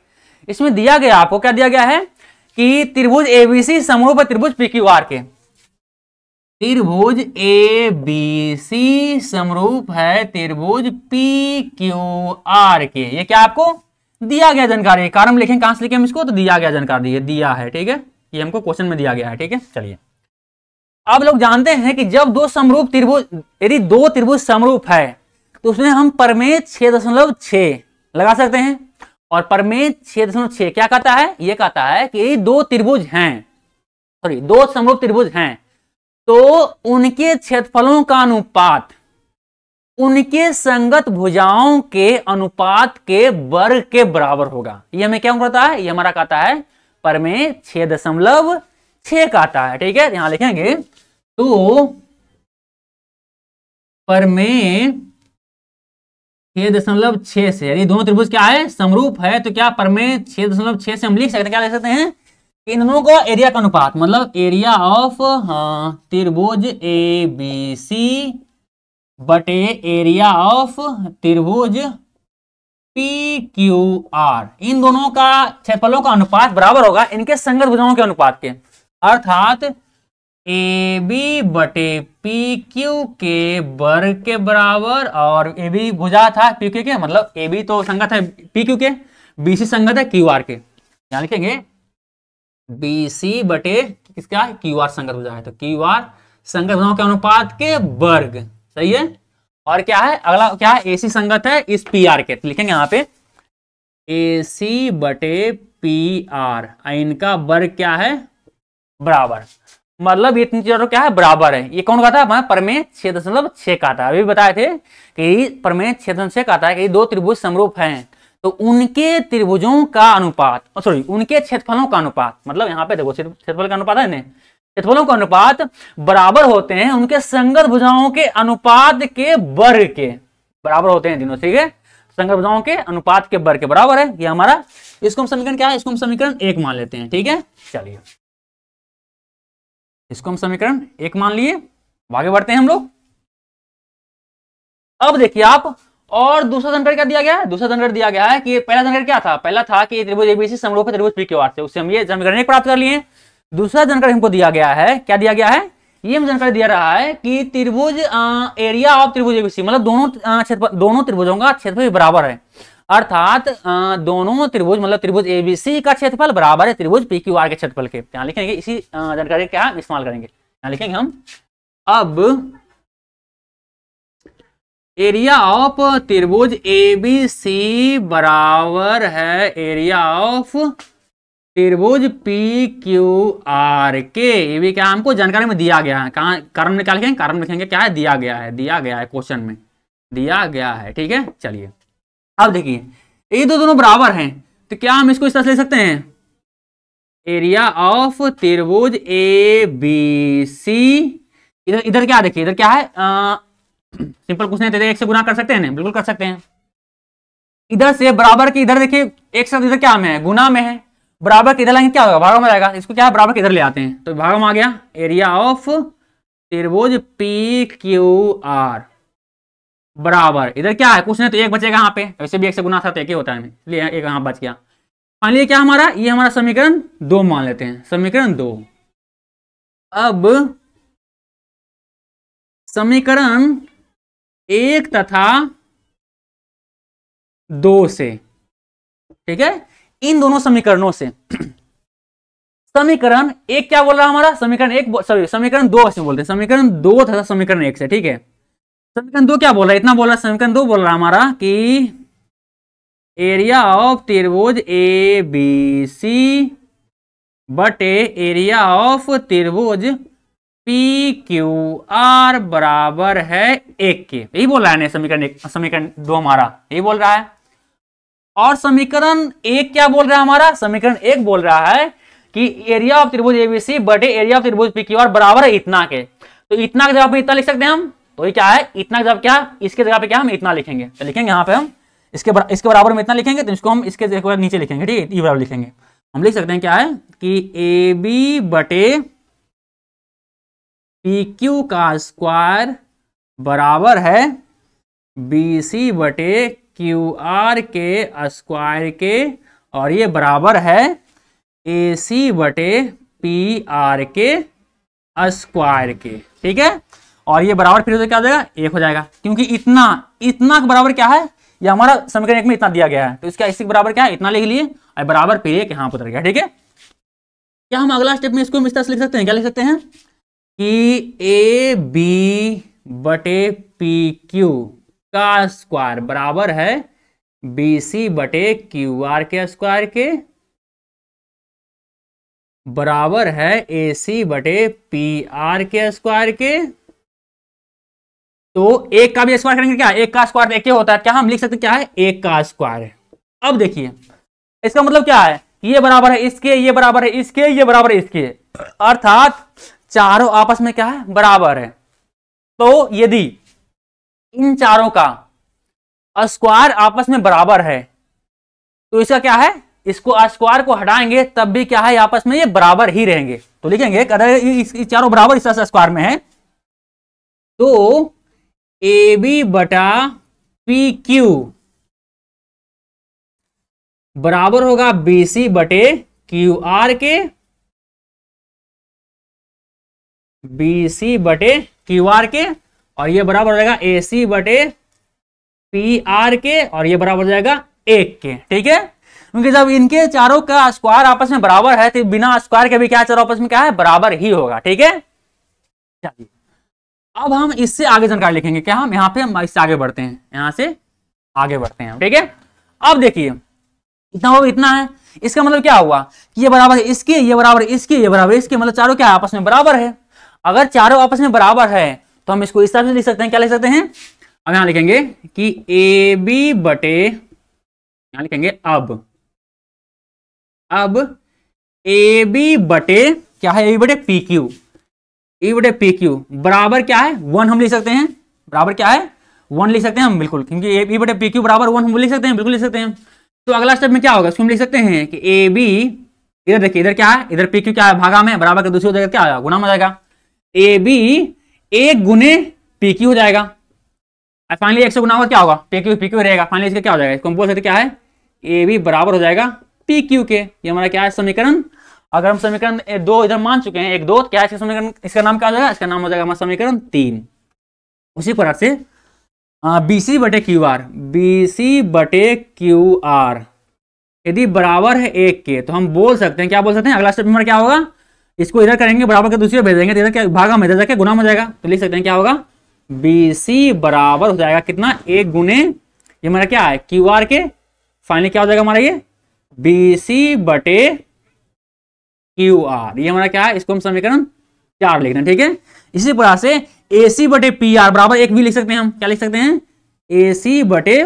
इसमें दिया गया, आपको क्या दिया गया है कि त्रिभुज ABC समरूप है त्रिभुज PQR के। त्रिभुज ABC समरूप है त्रिभुज PQR के। ये क्या आपको दिया गया जानकारी, कारण लिखें, कहां से लिखें हम इसको, तो दिया गया जानकारी दिया है। ठीक है, ये हमको क्वेश्चन में दिया गया है। ठीक है, चलिए अब लोग जानते हैं कि जब दो समरूप त्रिभुज, यदि दो त्रिभुज समरूप है तो उसमें हम परमेय 6.6 लगा सकते हैं। और परमेय 6.6 क्या कहता है, ये कहता है कि यदि दो त्रिभुज हैं, सॉरी दो समरूप त्रिभुज हैं तो उनके क्षेत्रफलों का अनुपात उनके संगत भुजाओं के अनुपात के वर्ग के बराबर होगा। ये हमें क्या कहता है, ये हमारा कहता है परमेय 6.6 6 का आता है, ठीक है। यहां लिखेंगे तो परमेय 6.6 से, यदि दोनों त्रिभुज क्या है, समरूप है, तो क्या परमेय 6.6 से हम लिख सकते हैं, क्या लिख सकते हैं, इन दोनों का एरिया का अनुपात, मतलब एरिया ऑफ त्रिभुज ए बी सी बटे एरिया ऑफ त्रिभुज पी क्यू आर, इन दोनों का क्षेत्रफलों का अनुपात बराबर होगा इनके संगत भुजाओं के अनुपात के, अर्थात ए बी बटे पी क्यू के वर्ग के बराबर, और ए बी भुजा था पी क्यू के, मतलब ए बी तो संगत है पी क्यू के, बी सी संगत है क्यू आर के, यहां लिखेंगे बी सी बटे किसका, क्यू आर संगत भुजा है, तो क्यू आर संगत भुजाओं के अनुपात के वर्ग, सही है। और क्या है अगला, क्या है, एसी संगत है इस पी आर के, तो लिखेंगे यहाँ पे ए सी बटे पी आर, इनका वर्ग क्या है, बराबर, मतलब ये तीन चीजों क्या है, बराबर है। ये कौन का था, परमेय 6.6 का था, अभी बताए थे कि परमेय 6.6 का था कि दो त्रिभुज समरूप हैं तो उनके त्रिभुजों का अनुपात, सॉरी उनके क्षेत्रफलों का अनुपात, मतलब यहाँ पे देखो क्षेत्रफल का अनुपात है ना, क्षेत्रफलों का अनुपात बराबर होते हैं उनके संगत भुजाओं के अनुपात के वर्ग के, बराबर होते हैं तीनों, ठीक है, संगत भुजाओं के अनुपात के वर्ग के बराबर है ये हमारा। इसको हम समीकरण क्या है, इसको हम समीकरण 1 मान लेते हैं, ठीक है। चलिए इसको हम समीकरण 1 मान लिए, आगे बढ़ते हैं हम लोग। अब देखिए आप, और दूसरा जानकारी क्या दिया गया है, दूसरा जानकारी दिया गया है कि पहला जानकारी क्या था, पहला था कि त्रिभुज एबीसी समरूप है त्रिभुज पीक्यूआर से, उससे हम ये समीकरण 1 प्राप्त कर लिए। दूसरा जानकारी हमको दिया गया है, क्या दिया गया है, ये हम जानकारी दिया रहा है कि त्रिभुज एरिया ऑफ त्रिभुज एबीसी, मतलब दोनों त्रिभुजों का क्षेत्रफल बराबर है, अर्थात दोनों त्रिभुज मतलब त्रिभुज एबीसी का क्षेत्रफल बराबर है त्रिभुज पीक्यूआर के क्षेत्रफल के। यहाँ लिखेंगे इसी जानकारी क्या इस्तेमाल करेंगे, यहाँ लिखेंगे हम, अब एरिया ऑफ त्रिभुज एबीसी बराबर है एरिया ऑफ त्रिभुज पी क्यू आर के, ये भी क्या हमको जानकारी में दिया गया है, कहाँ कारण में क्या लिखेंगे, कारण में लिखेंगे क्या है, दिया गया है क्वेश्चन में दिया गया है, ठीक है। चलिए अब देखिए ये दोनों बराबर हैं तो क्या हम इसको इस तरह से ले सकते हैं, एरिया ऑफ त्रिभुज ए बी सी, इधर क्या देखिए, इधर क्या है, सिंपल कुछ नहीं, एक से गुना कर सकते हैं ना, बिल्कुल कर सकते हैं। इधर से बराबर के इधर देखिए एक साथ इधर क्या में है, गुना में है, बराबर के इधर लाएंगे क्या होगा, भागों में आएगा, इसको क्या है बराबर के इधर ले आते हैं तो भागों में आ गया, एरिया ऑफ त्रिभुज पी क्यू आर बराबर, इधर क्या है कुछ नहीं तो एक बचेगा यहाँ पे, वैसे भी एक से गुना था तो एक ही होता है, इसलिए एक यहाँ बच गया। मान लीजिए क्या हमारा, ये हमारा समीकरण 2 मान लेते हैं, समीकरण 2। अब समीकरण 1 तथा 2 से, ठीक है, इन दोनों समीकरणों से, समीकरण 1 क्या बोल रहा है हमारा, समीकरण 1 सॉरी समीकरण 2 से बोलते हैं, समीकरण 2 तथा समीकरण 1 से, ठीक है। समीकरण 2 क्या बोल रहा है, इतना बोल रहा है, समीकरण 2 बोल रहा है हमारा कि एरिया ऑफ त्रिभुज ए बी सी बटे एरिया ऑफ त्रिभुज पी क्यू आर बराबर है 1 के, यही बोल रहा है समीकरण 1, समीकरण 2 हमारा यही बोल रहा है। और समीकरण 1 क्या बोल रहा है हमारा, समीकरण 1 बोल रहा है कि एरिया ऑफ त्रिभुज एबीसी बटे एरिया ऑफ त्रिभुज पीक्यूआर बराबर है इतना के, तो इतना के जगह पे इतना लिख सकते हैं हम, तो ये क्या है, इतना के जगह क्या, इसके जगह पे क्या हम इतना लिखेंगे, तो लिखेंगे यहाँ पे हम इसके बराबर में इतना लिखेंगे, तो इसको हम इसके जगह नीचे लिखेंगे, ठीक है, ये बराबर लिखेंगे। हम लिख सकते हैं क्या है कि ए बी बटे पी क्यू का स्क्वायर बराबर है बी सी बटे क्यू आर के स्क्वायर के, और ये बराबर है ए सी बटे पी आर के स्क्वायर के, ठीक है। और ये बराबर फिर क्या हो जाएगा, 1 हो जाएगा, क्योंकि इतना के बराबर क्या है, ये हमारा समीकरण 1 में इतना दिया गया है, तो इसका इसी के बराबर क्या है, इतना लिख लिए, और बराबर फिर 1 यहाँ पर उतर गया, ठीक है। क्या हम अगला स्टेप में इसको इस तरह से लिख सकते हैं, क्या लिख सकते हैं कि ए बी बटे पी क्यू का स्क्वायर बराबर है बी सी बटे क्यू आर के स्क्वायर के, बराबर है ए सी बटे पी आर के स्क्वायर के, तो 1 का भी स्क्वायर करेंगे, क्या 1 का स्क्वायर 1 होता है, क्या हम लिख सकते क्या है, 1 का स्क्वायर है। अब देखिए इसका मतलब क्या है, ये बराबर है इसके, ये बराबर है इसके, ये बराबर है इसके, अर्थात चारों आपस में क्या है, बराबर है। तो यदि इन चारों का स्क्वायर आपस में बराबर है तो इसका क्या है, इसको स्क्वायर को हटाएंगे तब भी क्या है, आपस में ये बराबर ही रहेंगे। तो लिखेंगे अगर इस चारों बराबर इस स्क्वायर में है तो ए बी बटा पी क्यू बराबर होगा बी सी बटे क्यू आर के, बी सी बटे क्यू आर के, और ये बराबर हो जाएगा ए सी बटे पी आर के, और ये बराबर हो जाएगा 1 के। ठीक है, क्योंकि जब इनके चारों का स्क्वायर आपस में बराबर है तो बिना स्क्वायर के भी क्या चारों आपस में क्या है, बराबर ही होगा। ठीक है, चलिए अब हम इससे आगे जानकारी लिखेंगे। क्या हम यहाँ पे हम इससे आगे बढ़ते हैं, यहाँ से आगे बढ़ते हैं। ठीक है, अब देखिए इतना हो, इतना है, इसका मतलब क्या हुआ कि ये बराबर है इसके, ये बराबर इसके, ये बराबर इसके, मतलब चारों क्या आपस में बराबर है। अगर चारों आपस में बराबर है तो हम इसको इस तरह से लिख सकते हैं। क्या लिख सकते हैं, अब यहां लिखेंगे कि ए बी बटे, यहां लिखेंगे अब ए बी बटे क्या है, ए बी बटे पी क्यू, ए बटे पी क्यू बराबर क्या है 1 हम लिख सकते हैं, बराबर क्या है 1 लिख सकते हैं हम, बिल्कुल, क्योंकि ए बी बटे पी क्यू बराबर 1 हम लिख सकते हैं, बिल्कुल लिख सकते हैं। तो अगला स्टेप में क्या होगा, इसको हम लिख सकते हैं कि ए बी, इधर देखिए इधर क्या है, इधर पी क्यू क्या है, भागा में, बराबर के दूसरी जगह क्या आएगा, गुना में जाएगा। ए बी 1 गुने पी क्यू हो जाएगा, फाइनली 1 से गुना होगा क्या होगा, पी क्यू रहेगा, फाइनली इसका क्या हो जाएगा, इसको हम बोल सकते क्या है, ए बी बराबर हो जाएगा पी क्यू के। ये हमारा क्या है समीकरण, अगर हम समीकरण 2 इधर मान चुके हैं 1 2, क्या है इसका समीकरण, इसका नाम क्या हो जाएगा, इसका नाम हो जाएगा हमारा समीकरण 3। उसी प्रकार से बी सी बटे क्यू आर, बी सी बटे क्यू आर यदि बराबर है 1 के तो हम बोल सकते हैं, क्या बोल सकते हैं, अगला स्टेप हमारा क्या होगा, इसको इधर करेंगे, बराबर के दूसरे भेज देंगे, इधर क्या भागा में, इधर जाके गुना में जाएगा, तो लिख सकते हैं क्या होगा, बी सी बराबर हो जाएगा कितना, 1 गुने, ये हमारा क्या है क्यू आर के, फाइनली क्या हो जाएगा हमारा ये बी सी बटे क्यू आर, ये हमारा क्या है, इसको हम समीकरण 4 लिख रहे हैं। ठीक है, इसी प्रकार से ए सी बटे पी आर बराबर 1 भी लिख सकते हैं हम, क्या लिख सकते हैं, ए सी बटे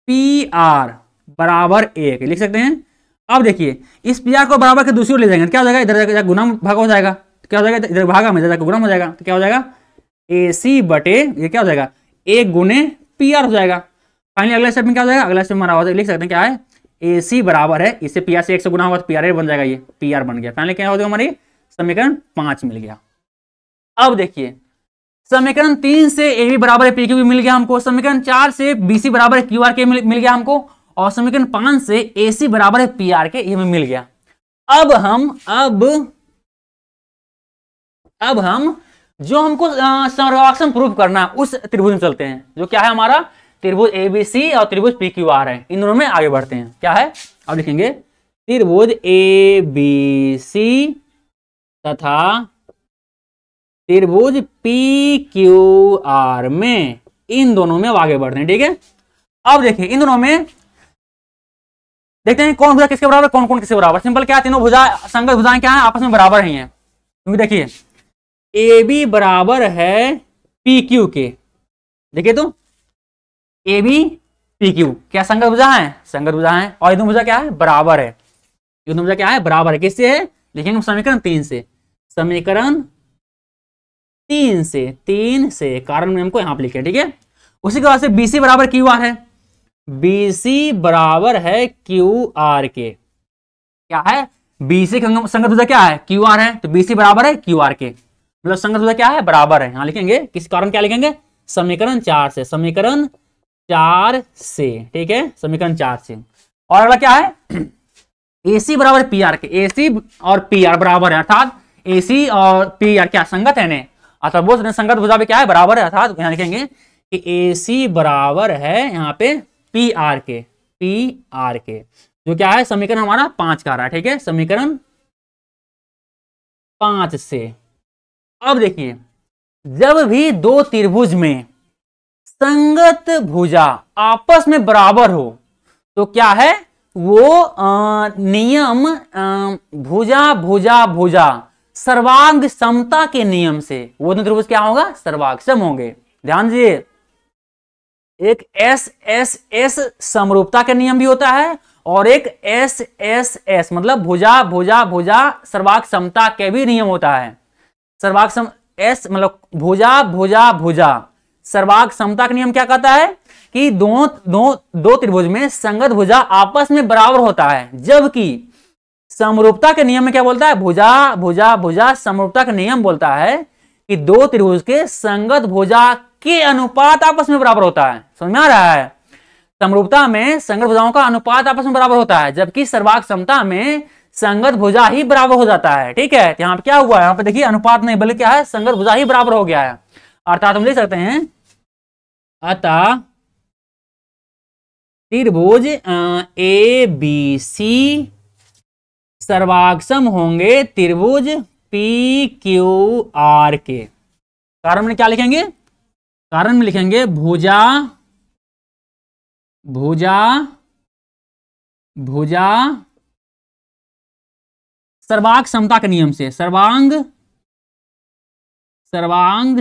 पी आर बराबर 1 लिख सकते हैं। अब देखिए इस पी आर को बराबर के दूसरी ओर ले जाएंगे, क्या हो जाएगा, इधर गुना भागा हो जाएगा, तो क्या हो जाएगा, इधर भागा में, इधर गुना हो जाएगा, तो क्या हो जाएगा ए सी बटे, ये क्या हो जाएगा 1 गुने पी आर हो जाएगा। फाइनली अगला स्टेप में क्या हो जाएगा, अगला स्टेप हमारा हो जाएगा, लिख सकते हैं क्या है, ए सी बराबर है, इससे पी आर से 1 से गुना होगा तो पी आर बन जाएगा, ये पी आर बन गया। फाइनली क्या हो जाएगा, हमारी समीकरण 5 मिल गया। अब देखिए समीकरण 3 से ए बी बराबर है पी क्यू मिल गया हमको, समीकरण 4 से बी सी बराबर है क्यू आर के मिल गया हमको, और समीकरण 5 से ए सी बराबर है पी आर के, ये मिल गया। अब हम जो हमको समराक्षण प्रूफ करना है उस त्रिभुज में चलते हैं, जो क्या है हमारा त्रिभुज ए बी सी और त्रिभुज पी क्यू आर है, इन दोनों में आगे बढ़ते हैं। क्या है, अब लिखेंगे त्रिभुज ए बी सी तथा त्रिभुज पी क्यू आर में, इन दोनों में आगे बढ़ते हैं। ठीक है, अब देखिए इन दोनों में देखते हैं कौन भुजा किसके बराबर, कौन कौन किसके बराबर। सिंपल क्या है, तीनों भुजा संगत भुजाएं क्या है, आपस में बराबर ही हैं, क्योंकि देखिए ए बी बराबर है पी क्यू के, देखिए तो ए बी पी क्यू क्या संगत भुजा है, संगत भुजा है, और ये दोनों भुजा क्या है, बराबर है, ये दोनों भुजा क्या है, बराबर है, किससे है, लिखेंगे समीकरण 3 से, समीकरण 3 से कारण में हमको यहां पर लिखे। ठीक है, उसी के बाद से बी सी बराबर क्यू आर है, बी सी बराबर है क्यू आर के, क्या है बी सी संगत भुजा क्या है क्यू आर है, तो बी सी बराबर है क्यू आर के, मतलब संगत भुजा क्या है, बराबर है। यहां लिखेंगे किस कारण, क्या लिखेंगे समीकरण 4 से, समीकरण 4 से। ठीक है, समीकरण 4 से। और अगला क्या है, ए सी बराबर पी आर के, ए सी और पी आर बराबर है, अर्थात ए सी और पी आर क्या संगत है ने, अर्थात वो संगत भुजा भी क्या है, बराबर है, अर्थात यहां लिखेंगे कि ए सी बराबर है यहाँ पे पी आर के, जो क्या है समीकरण हमारा 5 का आ रहा है। ठीक है, समीकरण 5 से। अब देखिए जब भी दो त्रिभुज में संगत भुजा आपस में बराबर हो तो क्या है वो नियम भुजा भुजा भुजा सर्वांग समता के नियम से वो त्रिभुज क्या होगा, सर्वांग सम होंगे। ध्यान दीजिए, एक एस एस एस समरूपता का नियम भी होता है और एक एस एस एस मतलब भुजा भुजा भुजा सर्वांग समता के भी नियम होता है। सर्वांग सम एस मतलब भुजा भुजा भुजा सर्वांग समता का नियम क्या कहता है कि दो त्रिभुज में संगत भुजा आपस में बराबर होता है, जबकि समरूपता के नियम में क्या बोलता है, भुजा भुजा भुजा समरूपता का नियम बोलता है कि दो त्रिभुज के संगत भुजा के अनुपात आपस में बराबर होता है। समझ में आ रहा है? समरूपता में संगत भुजाओं का अनुपात आपस में बराबर होता है, जबकि सर्वांग समता में संगत भुजा ही बराबर हो जाता है। ठीक है, यहाँ पे क्या हुआ है, यहाँ पे देखिए अनुपात नहीं बल्कि क्या है, संगत भुजा ही बराबर हो गया है। अर्थात हम लिख सकते हैं अतः त्रिभुज ए बी सी सर्वांगसम होंगे त्रिभुज पी क्यू आर के। कारण में क्या लिखेंगे, कारण में लिखेंगे भुजा भुजा भुजा सर्वांग समता के नियम से, सर्वांग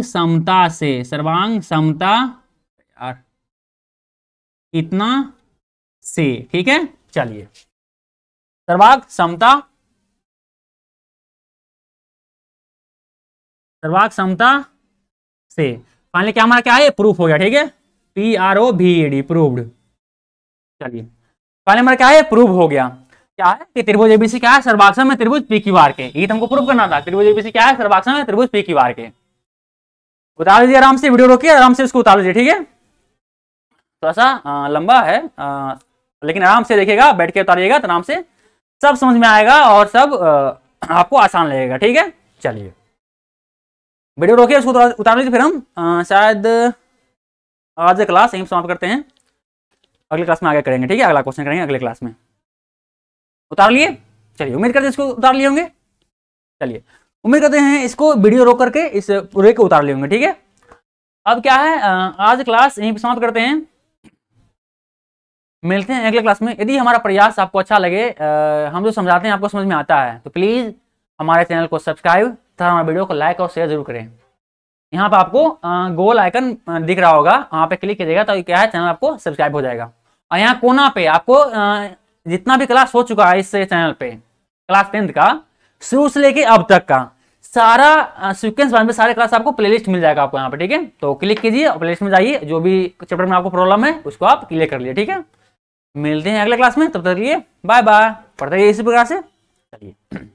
समता से, सर्वांग समता यार इतना से। ठीक है, चलिए सर्वांग समता, सर्वांग समता से फाइनली क्या हमारा क्या है, प्रूफ हो गया। ठीक है, PROVED प्रूव्ड। चलिए फाइनली हमारा क्या है, प्रूव हो गया। क्या है कि त्रिभुज एबीसी क्या है, सर्वांगसम में त्रिभुज PQR के। ये हमको प्रूव करना था, त्रिभुज एबीसी क्या है, सर्वांगसम में त्रिभुज PQR के। उतार लीजिए आराम से, वीडियो रोकिए आराम से इसको उतार लीजिए। ठीक है, थोड़ा सा लंबा है लेकिन आराम से देखिएगा, बैठ के उतारिएगा तो आराम से सब समझ में आएगा और सब आपको आसान लगेगा। ठीक है, चलिए वीडियो रोकिए, उसको उतार लीजिए। फिर हम शायद आज क्लास यहीं समाप्त करते हैं, अगले क्लास में आगे करेंगे। ठीक है, अगला क्वेश्चन करेंगे अगले क्लास में। उतार लिए, चलिए उम्मीद करते हैं इसको उतार लिए होंगे। चलिए उम्मीद करते हैं इसको वीडियो रोक करके इस पूरे को उतार लिए होंगे। ठीक है, अब क्या है, आज क्लास यहीं पर समाप्त करते हैं, मिलते हैं अगले क्लास में। यदि हमारा प्रयास आपको अच्छा लगे, हम जो समझाते हैं आपको समझ में आता है, तो प्लीज़ हमारे चैनल को सब्सक्राइब तथा हमारे वीडियो को लाइक और शेयर जरूर करें। यहाँ पे आपको गोल आइकन दिख रहा होगा, वहाँ पे क्लिक कीजिएगा तो क्या है, चैनल आपको सब्सक्राइब हो जाएगा। और यहाँ कोना पे आपको जितना भी क्लास हो चुका है इस चैनल पे, क्लास 10th का शुरू से लेके अब तक का सारा सीक्वेंस में सारे क्लास आपको प्लेलिस्ट मिल जाएगा आपको यहाँ पे। ठीक है, तो क्लिक कीजिए और प्लेलिस्ट में जाइए, जो भी चैप्टर में आपको प्रॉब्लम है उसको आप क्लियर कर लिए। ठीक है, मिलते हैं अगले क्लास में, तब तक के लिए बाय बाय। पढ़ते रहिए इसी प्रकार से, चलिए।